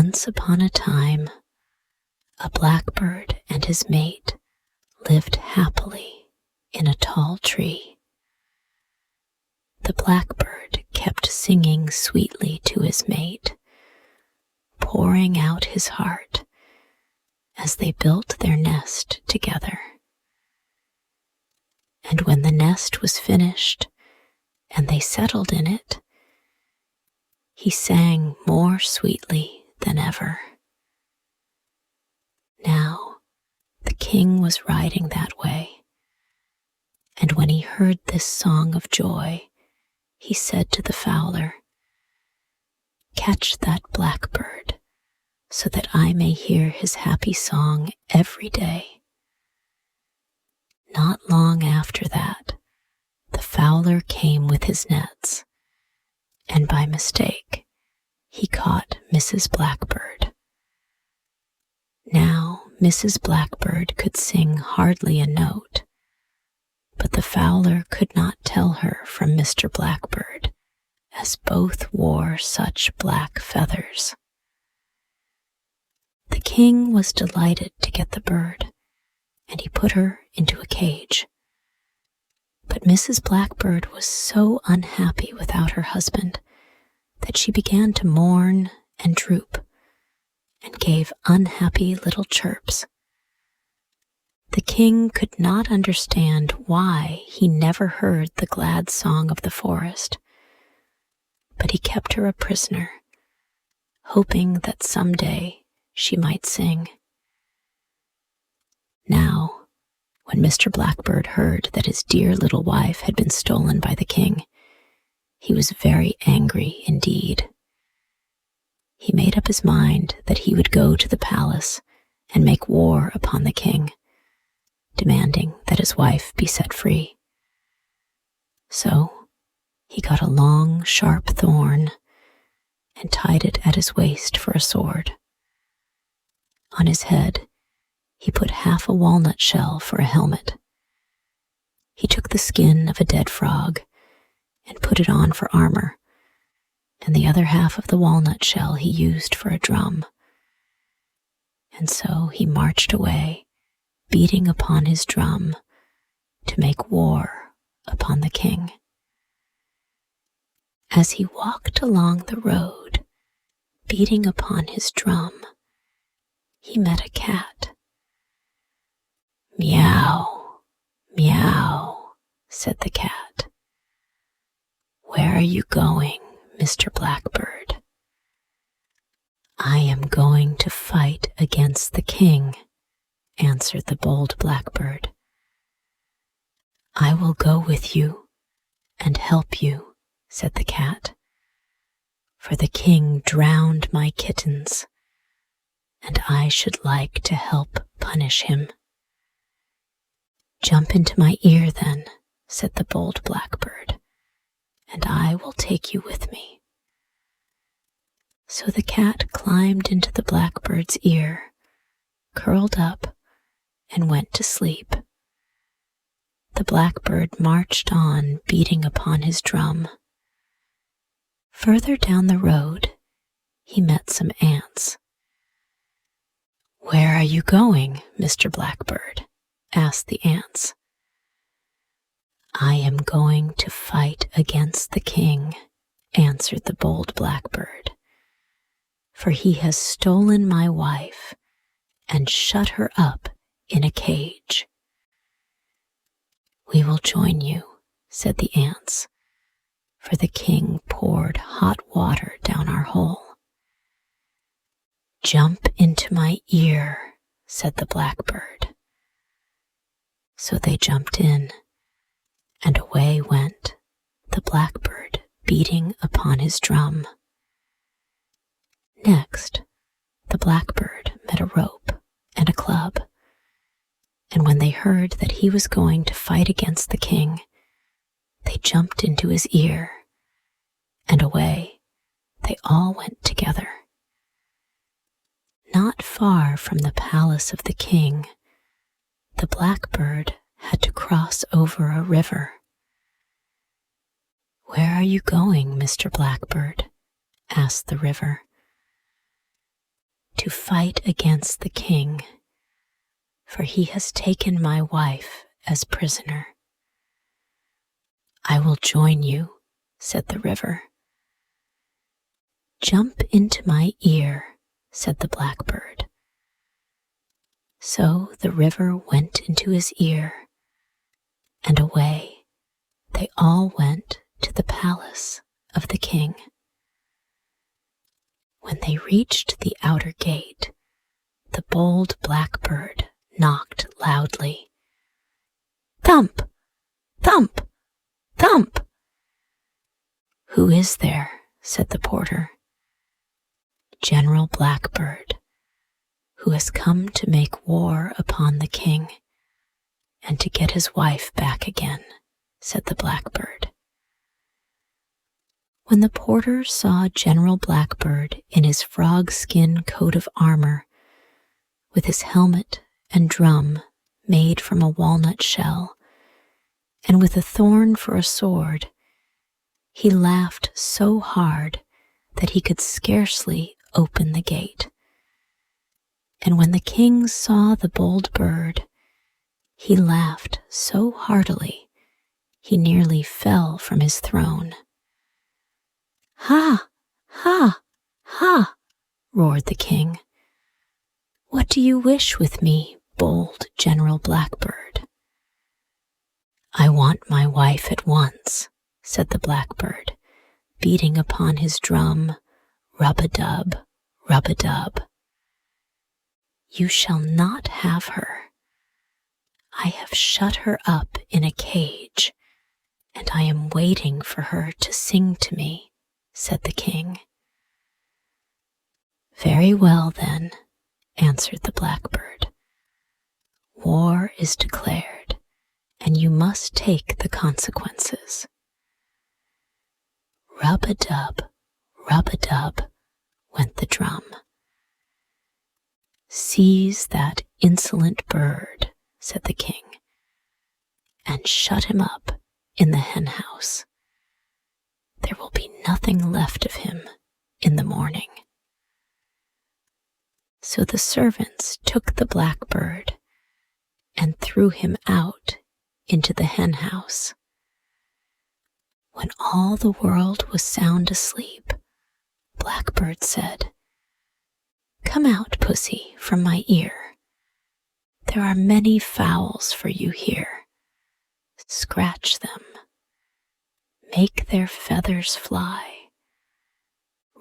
Once upon a time, a blackbird and his mate lived happily in a tall tree. The blackbird kept singing sweetly to his mate, pouring out his heart as they built their nest together. And when the nest was finished and they settled in it, he sang more sweetly than ever. Now, the king was riding that way, and when he heard this song of joy, he said to the Fowler, "Catch that blackbird, so that I may hear his happy song every day." Not long after that, the Fowler came with his nets, and by mistake, he caught Mrs. Blackbird. Now, Mrs. Blackbird could sing hardly a note, but the Fowler could not tell her from Mr. Blackbird, as both wore such black feathers. The king was delighted to get the bird, and he put her into a cage. But Mrs. Blackbird was so unhappy without her husband that she began to mourn and droop, and gave unhappy little chirps. The king could not understand why he never heard the glad song of the forest, but he kept her a prisoner, hoping that someday she might sing. Now, when Mr. Blackbird heard that his dear little wife had been stolen by the king, he was very angry indeed. He made up his mind that he would go to the palace and make war upon the king, demanding that his wife be set free. So he got a long, sharp thorn and tied it at his waist for a sword. On his head, he put half a walnut shell for a helmet. He took the skin of a dead frog and put it on for armor, and the other half of the walnut shell he used for a drum. And so he marched away, beating upon his drum to make war upon the king. As he walked along the road, beating upon his drum, he met a cat. "Meow, meow," said the cat. "Where are you going, Mr. Blackbird?" "I am going to fight against the king," answered the bold blackbird. "I will go with you and help you," said the cat, "for the king drowned my kittens, and I should like to help punish him." "Jump into my ear, then," said the bold blackbird, "and I will take you with me." So the cat climbed into the blackbird's ear, curled up, and went to sleep. The blackbird marched on, beating upon his drum. Further down the road, he met some ants. "Where are you going, Mr. Blackbird?" asked the ants. "I am going to fight against the king," answered the bold blackbird, "for he has stolen my wife and shut her up in a cage." "We will join you," said the ants, "for the king poured hot water down our hole." "Jump into my ear," said the blackbird. So they jumped in, and away went the blackbird beating upon his drum. Next, the blackbird met a rope and a club, and when they heard that he was going to fight against the king, they jumped into his ear, and away they all went together. Not far from the palace of the king, the blackbird had to cross over a river. "Where are you going, Mr. Blackbird?" asked the river. to fight against the king, for he has taken my wife as prisoner." "I will join you," said the river. "Jump into my ear," said the blackbird. So the river went into his ear, and away they all went to the palace of the king. When they reached the outer gate, the bold blackbird knocked loudly. "Thump! Thump! Thump!" "Who is there?" said the porter. "General Blackbird, who has come to make war upon the king and to get his wife back again," said the blackbird. When the porter saw General Blackbird in his frog-skin coat of armor, with his helmet and drum made from a walnut shell, and with a thorn for a sword, he laughed so hard that he could scarcely open the gate. And when the king saw the bold bird, he laughed so heartily he nearly fell from his throne. "Ha! Ha! Ha!" roared the king. "What do you wish with me, bold General Blackbird?" "I want my wife at once," said the blackbird, beating upon his drum, rub-a-dub, rub-a-dub. "You shall not have her. I have shut her up in a cage, and I am waiting for her to sing to me," said the king. "Very well, then," answered the blackbird. "War is declared, and you must take the consequences." Rub-a-dub, rub-a-dub, went the drum. "Seize that insolent bird," said the king, "and shut him up in the hen-house. There will be nothing left of him in the morning." So the servants took the blackbird and threw him out into the hen-house. When all the world was sound asleep, Blackbird said, "Come out, pussy, from my ear. There are many fowls for you here. Scratch them. Make their feathers fly.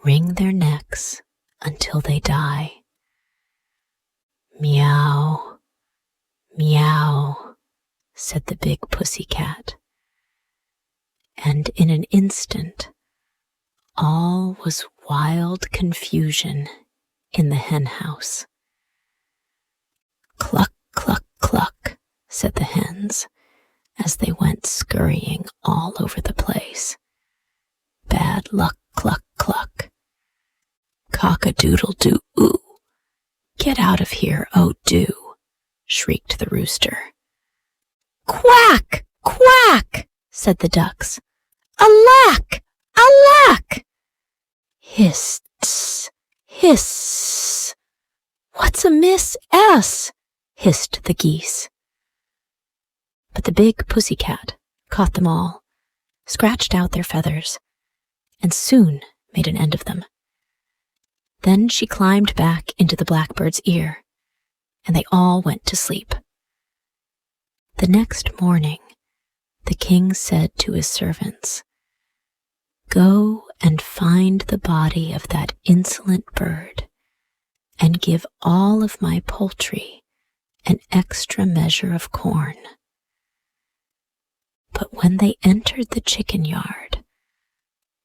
Wring their necks until they die. Meow, meow," said the big pussy cat. And in an instant, all was wild confusion in the hen-house. "Cluck, cluck, cluck," said the hens, as they went scurrying all over the place. "Bad luck, cluck, cluck." "Cock-a-doodle-doo-oo. Get out of here, oh do," shrieked the rooster. "Quack, quack," said the ducks. "Alack, alack." "Hiss, tss, hiss. What's amiss, S?" hissed the geese. But the big pussy cat caught them all, scratched out their feathers, and soon made an end of them. Then she climbed back into the blackbird's ear, and they all went to sleep. The next morning, the king said to his servants, "Go and find the body of that insolent bird, and give all of my poultry an extra measure of corn." But when they entered the chicken yard,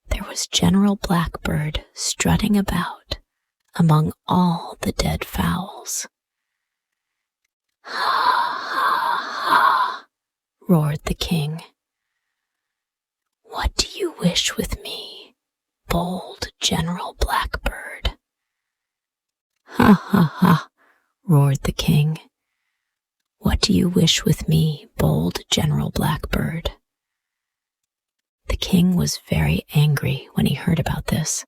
there was General Blackbird strutting about among all the dead fowls. "Ha, ha, ha," roared the king. "What do you wish with me, bold General Blackbird?" "Ha, ha, ha," roared the king. "What do you wish with me, bold General Blackbird?" The king was very angry when he heard about this,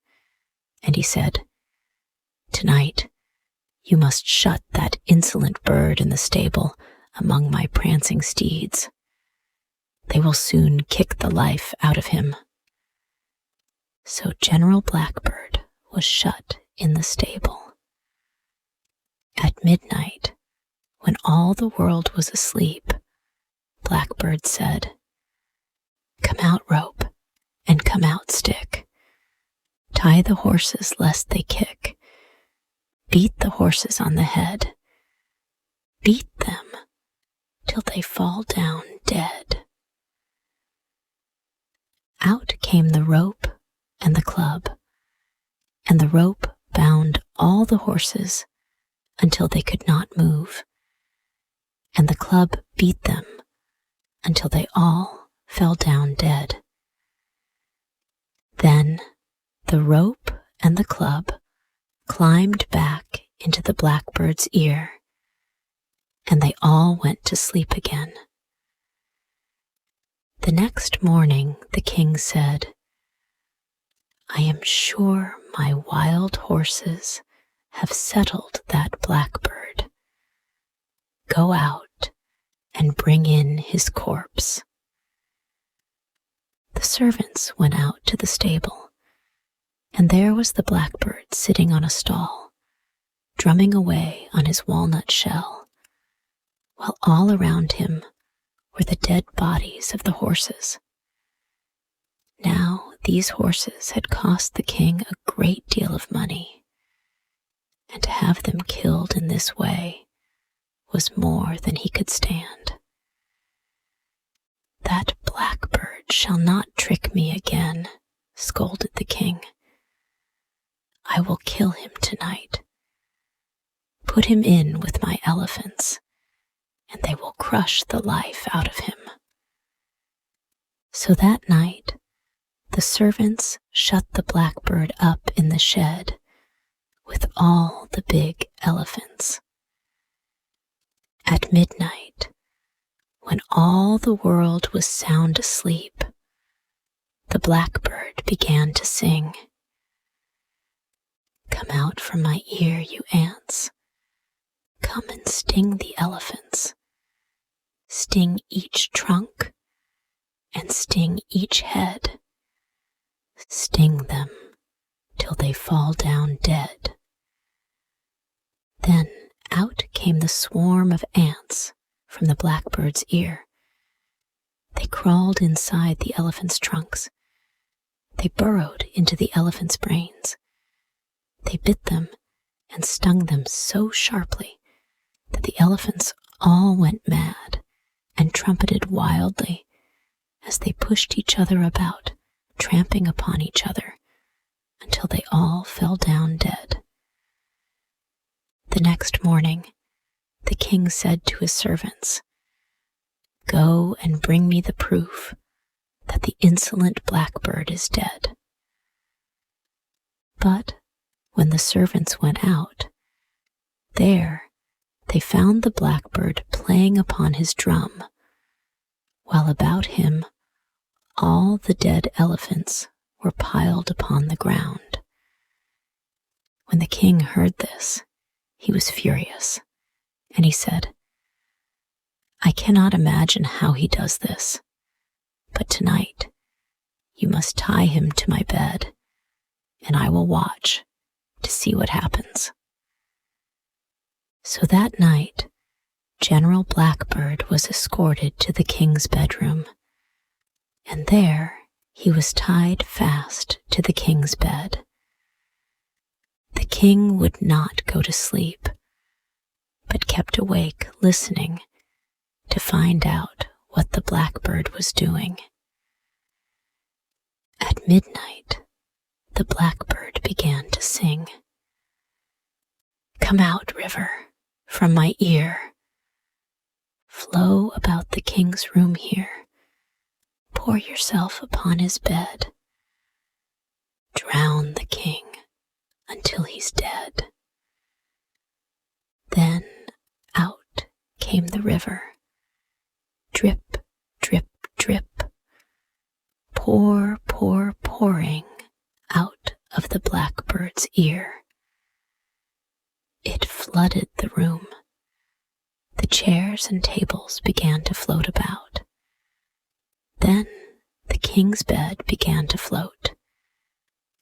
and he said, "Tonight You must shut that insolent bird in the stable among my prancing steeds. They will soon kick the life out of him." So General Blackbird was shut in the stable. At midnight, when all the world was asleep, Blackbird said, "Come out, rope, and come out, stick. Tie the horses lest they kick. Beat the horses on the head. Beat them till they fall down dead." Out came the rope and the club, and the rope bound all the horses until they could not move, and the club beat them until they all fell down dead. Then the rope and the club climbed back into the blackbird's ear, and they all went to sleep again. The next morning the king said, "I am sure my wild horses have settled that blackbird. Go out and bring in his corpse." The servants went out to the stable, and there was the blackbird sitting on a stall, drumming away on his walnut shell, while all around him were the dead bodies of the horses. Now these horses had cost the king a great deal of money, and to have them killed in this way was more than he could stand. "That blackbird shall not trick me again," scolded the king. "I will kill him tonight. Put him in with my elephants, and they will crush the life out of him." So that night, the servants shut the blackbird up in the shed with all the big elephants. At midnight, when all the world was sound asleep, the blackbird began to sing. "Come out from my ear, you ants. Come and sting the elephants. Sting each trunk and sting each head. Sting them till they fall down dead." Then out came the swarm of ants from the blackbird's ear. They crawled inside the elephants' trunks. They burrowed into the elephants' brains. They bit them and stung them so sharply that the elephants all went mad and trumpeted wildly as they pushed each other about, tramping upon each other until they all fell down dead. The next morning, the king said to his servants, "Go and bring me the proof that the insolent blackbird is dead." But when the servants went out, there they found the blackbird playing upon his drum, while about him all the dead elephants were piled upon the ground. When the king heard this, he was furious, and he said, "I cannot imagine how he does this, but tonight you must tie him to my bed, and I will watch to see what happens." So that night, General Blackbird was escorted to the king's bedroom, and there he was tied fast to the king's bed. The king would not go to sleep, but kept awake listening to find out what the blackbird was doing. At midnight, the blackbird began to sing. "Come out, river, from my ear. Flow about the king's room here. Pour yourself upon his bed. Drown the king until he's dead." Then out came the river. Drip, drip, drip. Pour, pour, pouring out of the blackbird's ear. It flooded the room. The chairs and tables began to float about. Then the king's bed began to float,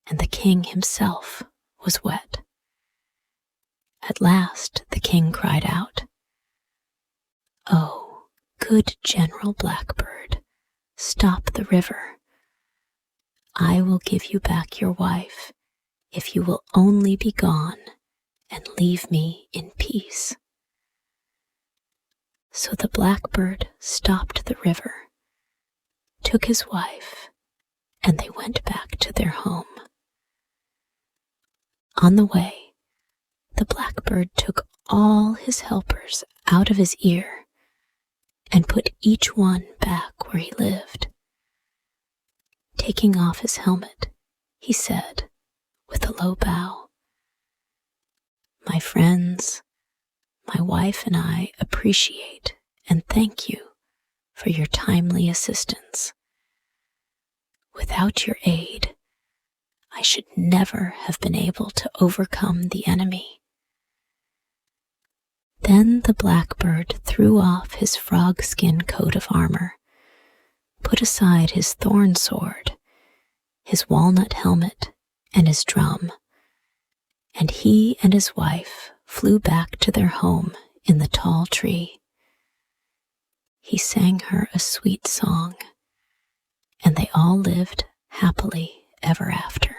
and the king himself was wet. At last the king cried out, "Oh, good General Blackbird, stop the river. I will give you back your wife if you will only be gone and leave me in peace." So the Blackbird stopped the river, took his wife, and they went back to their home. On the way, the Blackbird took all his helpers out of his ear and put each one back where he lived. Taking off his helmet, he said, with a low bow, "My friends, my wife and I appreciate and thank you for your timely assistance. Without your aid, I should never have been able to overcome the enemy." Then the Blackbird threw off his frog-skin coat of armor, put aside his thorn sword, his walnut helmet, and his drum, and he and his wife flew back to their home in the tall tree. He sang her a sweet song, and they all lived happily ever after.